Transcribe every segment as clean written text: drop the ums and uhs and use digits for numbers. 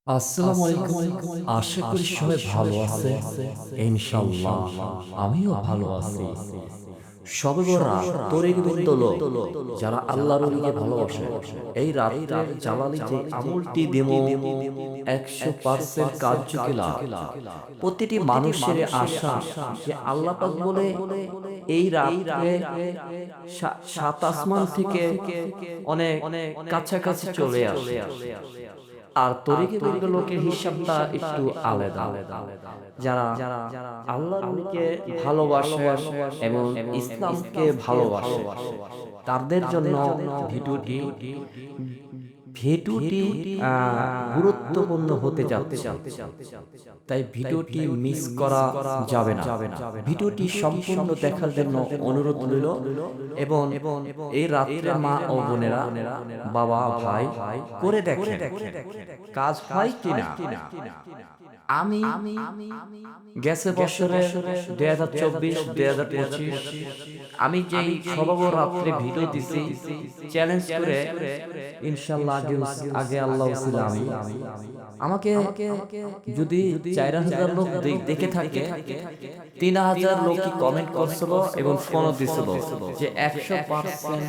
আসসালামু আলাইকুম। আশা করি সবাই ভালো আছে। ইনশাআল্লাহ আমিও ভালো আছি। শবে বরাত তরিকবৃন্দ লোক যারা আল্লাহর ওলিকে ভালোবাসে, এই রাতের জালালি যে আমলটি দেমো 100% কার্যকলাপ প্রতিটি মানুষের আশা যে আল্লাহ পাক বলে এই রাত্রে সাত আসমান থেকে অনেক কাছাকাছি চলে আসে। আর তরিকবৃন্দ লোকের হিসাবটা একটু আলাদা। যারা আল্লাহর নবীকে ভালোবাসে এবং ইসলামকে ভালোবাসে, তাদের জন্য ভিডিওটি ভিডিওটি গুরুত্বপূর্ণ হতে যাচ্ছে। তাই ভিডিওটি মিস করা যাবে না। ভিডিওটি সম্পূর্ণ দেখার জন্য অনুরোধ রইল। এবং এই রাত্রে মা ও বোনেরা, বাবা ভাই করে দেখেন কাজ হয় কিনা। আমি গেছে বছরে 2024-2025 আমি যেই সবব রাত্রে ভিডিও দিছি চ্যালেঞ্জ করে, ইনশাআল্লাহ আগে আল্লাহ ছিল আমাকে যদি 4000 লোক দেখে থাকে, 3000 লোকই কমেন্ট করছিল এবং ফোনও দিছিল যে 100%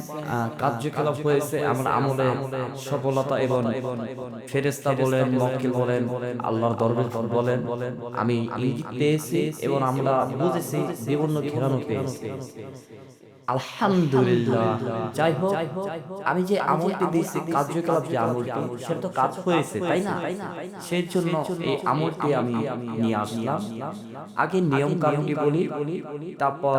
কার্যকলাপ হয়েছে আমার আমলে সফলতা। এবং ফেরেশতা বলেন, মক্কেল বলেন, আল্লাহর দরবার বলেন, আমি ইঙ্গিত পেয়েছি এবং আমরা বুঝেছি, বিভিন্ন ঘেরানো পেয়েছি। আলহামদুলিল্লাহ। যাই হোক, আমি যে আমলটি দিয়েছি, কার্যকলাপ যে আমলটি, সেটা তো কাজ হয়েছে, তাই না? সেই জন্য এই আমলটি আমি নিয়ে আসলাম। আগে নিয়ম কানুনটি বলি, তারপর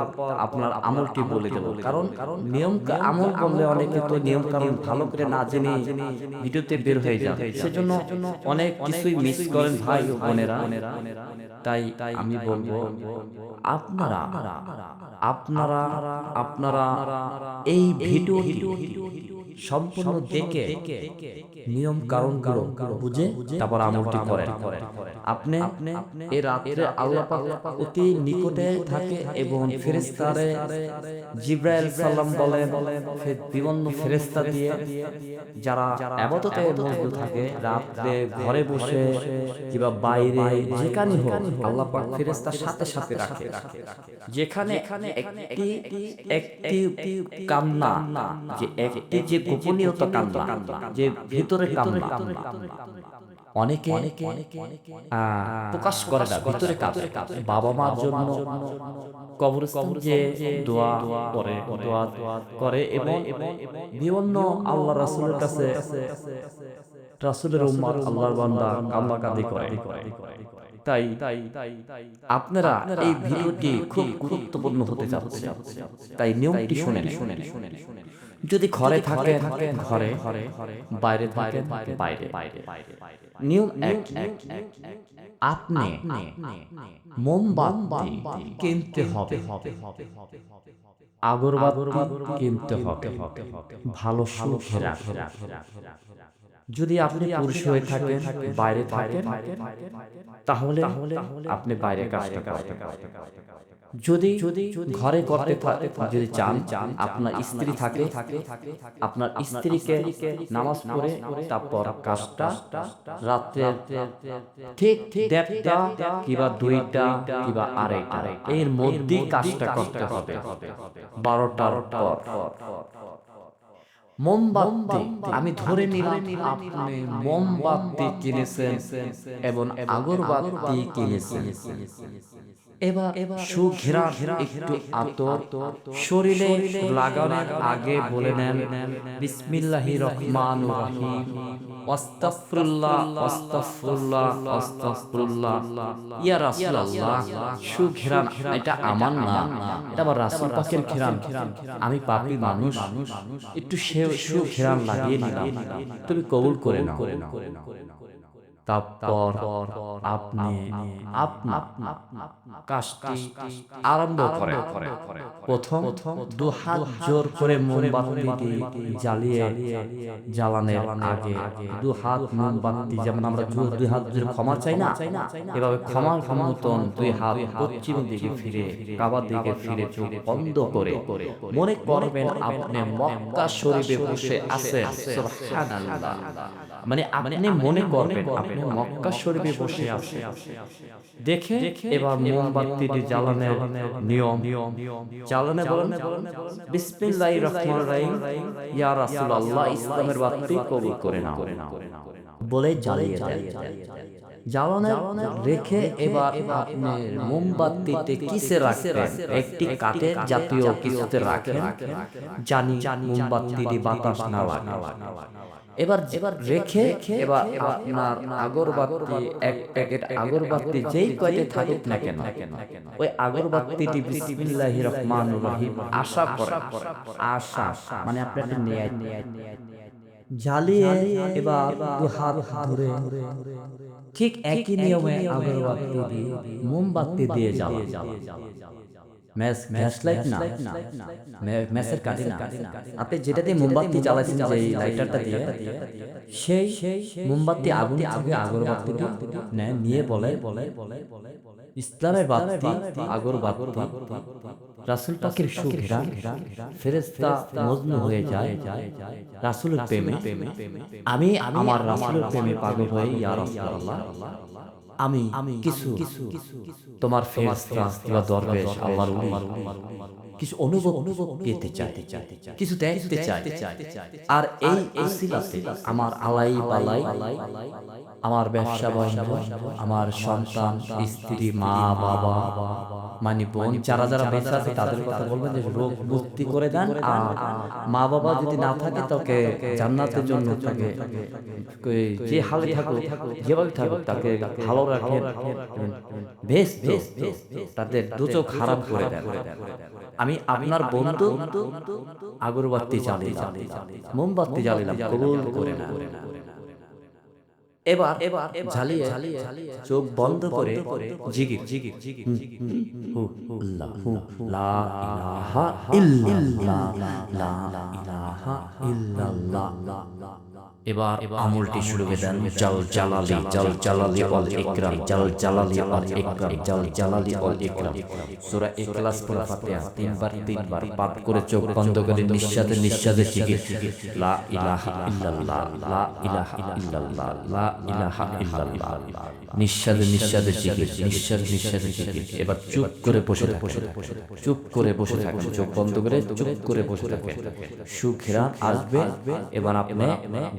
আপনার আমলটি বলে দেব। কারণ নিয়ম আমল বললে অনেকে তো নিয়ম কানুন ভালো করে না জেনে ভিডিওতে বের হয়ে যায়, সেজন্য অনেক কিছুই মিস করেন ভাই ও বোনেরা। তাই আমি বলবো, আপনারা আপনারা আপনারা এই ভিডিওটি সম্পূর্ণ দেখে নিয়ম কারণগুলো বুঝে তারপর আমলটি করেন। আপনি এই রাত্রে আল্লাহ পাক অতি নিকটে থাকে এবং ফেরেশতারে জিবরাইল সালাম বলেন, বিভিন্ন ফেরেশতা দিয়ে যারা ইবাদতে মগ্ন থাকে, রাত্রে ঘরে বসে কিংবা বাইরে যেখানে হোক, আল্লাহ পাক ফেরেশতার সাথে সাথে রাখে। যেখানে একটি একটি কান্না, যে একটি যে গোপনীয়তা কান্না, যে ভিতরে কান্না, অনেকে প্রকাশ করে না, ভিতরে কাঁদে। বাবা মার জন্য কবরস্থান যে দোয়া করে, দোয়া করে এবং বিভিন্ন আল্লাহ রাসূলের কাছে, রাসূলের উম্মত আল্লাহর বান্দা কান্নাকাটি করে। তাই আপনারা এই ভিডিওটি খুব গুরুত্বপূর্ণ হতে যাচ্ছে। তাই নিয়মটি শুনেন। যদি ঘরে থাকে ঘরে, বাইরে থাকে বাইরে। নিয়ম এক, আপনি মোমবাতি কিনতে হবে, আগরবাতি কিনতে হবে, ভালো সুঘেরা। যদি আপনি পুরুষ হয়ে থাকেন, বাইরে থাকেন, তাহলে আপনি বাইরে কাজটা করতে পারবেন। যদি ঘরে করতে যদি চান, আপনার স্ত্রী থাকে, আপনার স্ত্রীকে নামাজ পড়ে তারপর কাজটা রাত্রে ঠিক 1:30 কিংবা 2টা কিংবা 2:30 এর মধ্যেই কাজটা করতে হবে, 12টার পর। মোমবাতি, আমি ধরে নিলাম আপনি মোমবাতি কিনেছেন এবং আগরবাতি কিনেছেন। এবার সুঘ্রাণ একটু আতর শরীরে লাগানোর আগে বলে নেন, বিসমিল্লাহির রহমানির রহিম, আস্তাগফিরুল্লাহ আস্তাগফিরুল্লাহ আস্তাগফিরুল্লাহ। ইয়া রাসূলুল্লাহ, সুঘ্রাণ এটা আমার না, এটা আমার রাসূল পাকের ঘ্রাণ। আমি পাপী মানুষ, একটু সুঘ্রাণ লাগিয়ে নিলাম, তুমি কবুল করে নাও। তারপর আপনি আপনার কাজটি আরম্ভ করেন। প্রথম 2 হাত জোর করে মোমবাতিটি জ্বালানোর আগে 2 হাত মোমবাতি, যেমন আমরা 2 হাত জোর ক্ষমা চাই না, এভাবে ক্ষমার মতন 2 হাত পশ্চিম দিকে ফিরে, কাবার দিকে ফিরে চোখ বন্ধ করে মনে করবেন আপনি মক্কা শরীফে বসে আছেন। সুবহানাল্লাহ। মানে আপনি মনে করবেন আপনি আপনি মক্কা শরীফে বসে আছেন, দেখে এবার মোমবাতিটি জ্বালানোর নিয়ম জ্বালানো বলেন বিসমিল্লাহির রহমানির রহিম, ইয়া রাসূলুল্লাহ ইসলামের বাতি কবুল করে নাও বলে জ্বালিয়ে দেন। জ্বালানো রেখে এবার আপনি মোমবাতিতে কিসে রাখবেন? একটি কাঠের জাতীয় কিছুতে রাখেন, জানি মোমবাতিটি বাতাস না লাগে। এবার রেখে এবার আপনার আগরবাতি, এক প্যাকেট আগরবাতি যেই কয়টা থাকুক না কেন, ওই আগরবাতিটি বিসমিল্লাহির রহমানির রহিম আশা করে, আশা মানে আপনি একটা নিয়ত জ্বালিয়ে এবার দু হাত ধরে ঠিক একই নিয়মে আগরবাতি দিয়ে মোমবাতি দিয়ে জ্বালান। ম্যাচ লাইট না, ম্যাচের কাঠি না, আপনি যেটা দিয়ে মোমবাতি জ্বালাইছেন যে লাইটারটা দিয়ে, সেই মোমবাতি আগুন থেকে আগরবাতিটি নিয়ে বলে ইসলামের বাতি আগরবাতি রাসূল পাকের সুঘ্রাণ, ফেরেশতা মজনু হয়ে যায় রাসূলের প্রেমে। আমি আমার রাসূলের প্রেমে পাগল হয়ে ইয়া রাসূলুল্লাহ আমি কিছু তোমার ফেরেশতা বা দরবেশ আল্লাহর ওলি কিছু অনুভব পেতে চাই, কিছু দেখতে চাই। আর এই উসিলাতে আমার আলাই বালাই, আমার ব্যবসা বন্ধ, আমার সন্তান স্ত্রী মা বাবা মানে বোন যারা যারা বেঁচে আছে তাদের কথা বলবেন যে রোগ মুক্তি করে দেন, আর মা বাবা যদি না থাকে তাকে জান্নাতের জন্য তাকে যে হালে থাকুক যেভাবে থাকুক তাকে ভালো রাখেন, বেশ তাদের দুচোখ খারাপ করে দেন। আমি আপনার বন্ধু আগরবাতি জ্বালিলাম, মোমবাতি জ্বালিলাম, কবুল করে না। এবার জ্বালিয়ে চোখ বন্ধ করে জিকির হু আল্লাহ লা ইলাহা ইল্লাল্লাহ লা ইলাহা ইল্লাল্লাহ। এবার আমলটি শুরু করে দেন জাল জালালি ওয়াল ইকরাম, জাল জালালি ওয়াল ইকরাম, জাল জালালি ওয়াল ইকরাম। সূরা ইখলাস পড়া ফাতিহা তিনবার পাঠ করে চোখ বন্ধ করে নিঃশ্বাসে জিকির লা ইলাহা ইল্লাল্লাহ লা ইলাহা ইল্লাল্লাহ লা ইলাহা ইল্লাল্লাহ। নিঃশ্বাসে জিকির। এবার চুপ করে বসে থাকুন, চোখ বন্ধ করে চুপ করে বসে থাকুন। সুঘ্রাণ আসবে। এবার আপনি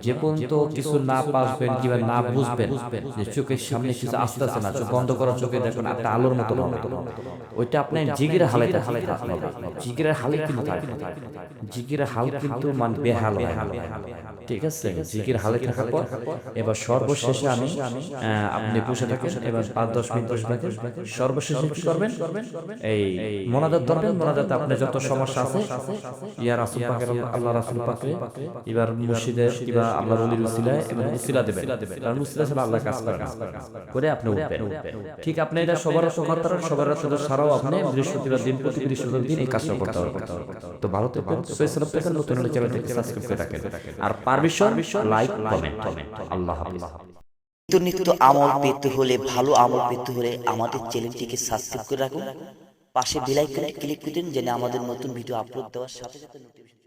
যে পর্যন্ত কিছু না পাবেন কিংবা না বুঝবেন যে চোখের সামনে কিছু আসতেছে না, চোখ বন্ধ করা চোখে দেখুন একটা আলোর মতো ওইটা আপনি জিগিরের হালে জিগিরের হালে কিন্তু জিগিরের হাল কিন্তু মানে বেহাল হয়, ঠিক আছে? জিকির হালে থাকার পর এবার সর্বশেষে আপনি বসে থাকেন, এবার 5-10 মিনিট বসে থাকেন। সর্বশেষে কি করবেন? এই মোনাজাত ধরবেন, মোনাজাতে আপনার যত সমস্যা আছে ইয়া রাসূল পাকের আল্লাহ রাসূল পাকে এবার মুর্শিদের কিংবা আল্লাহর ওলির উসিলায় এবং উসিলা দেবেন, কারণ উসিলা ছাড়া আল্লাহ কাজ করে না, করে আপনি উঠবেন। ঠিক আপনি এটা সবার সারাও আপনি বৃহস্পতিবার দিন, প্রতি বৃহস্পতিবার দিন এই কাজটা করতে হবে। তো ভালো থাকবেন, সুবহানাল্লাহ থেকে নতুন হলে চ্যানেলটিকে সাবস্ক্রাইব করে রাখেন, আর পারমিশন লাইক কমেন্ট। আল্লাহ হাফেজ। নিত্য আমল পেতে হলে, ভালো আমল পেতে হলে আমাদের চ্যানেলটিকে সাবস্ক্রাইব করে রাখুন, পাশে বেল আইকনে ক্লিক করে দিন যেন আমাদের নতুন ভিডিও আপলোড দেওয়ার সাথে সাথে নোটিফিকেশন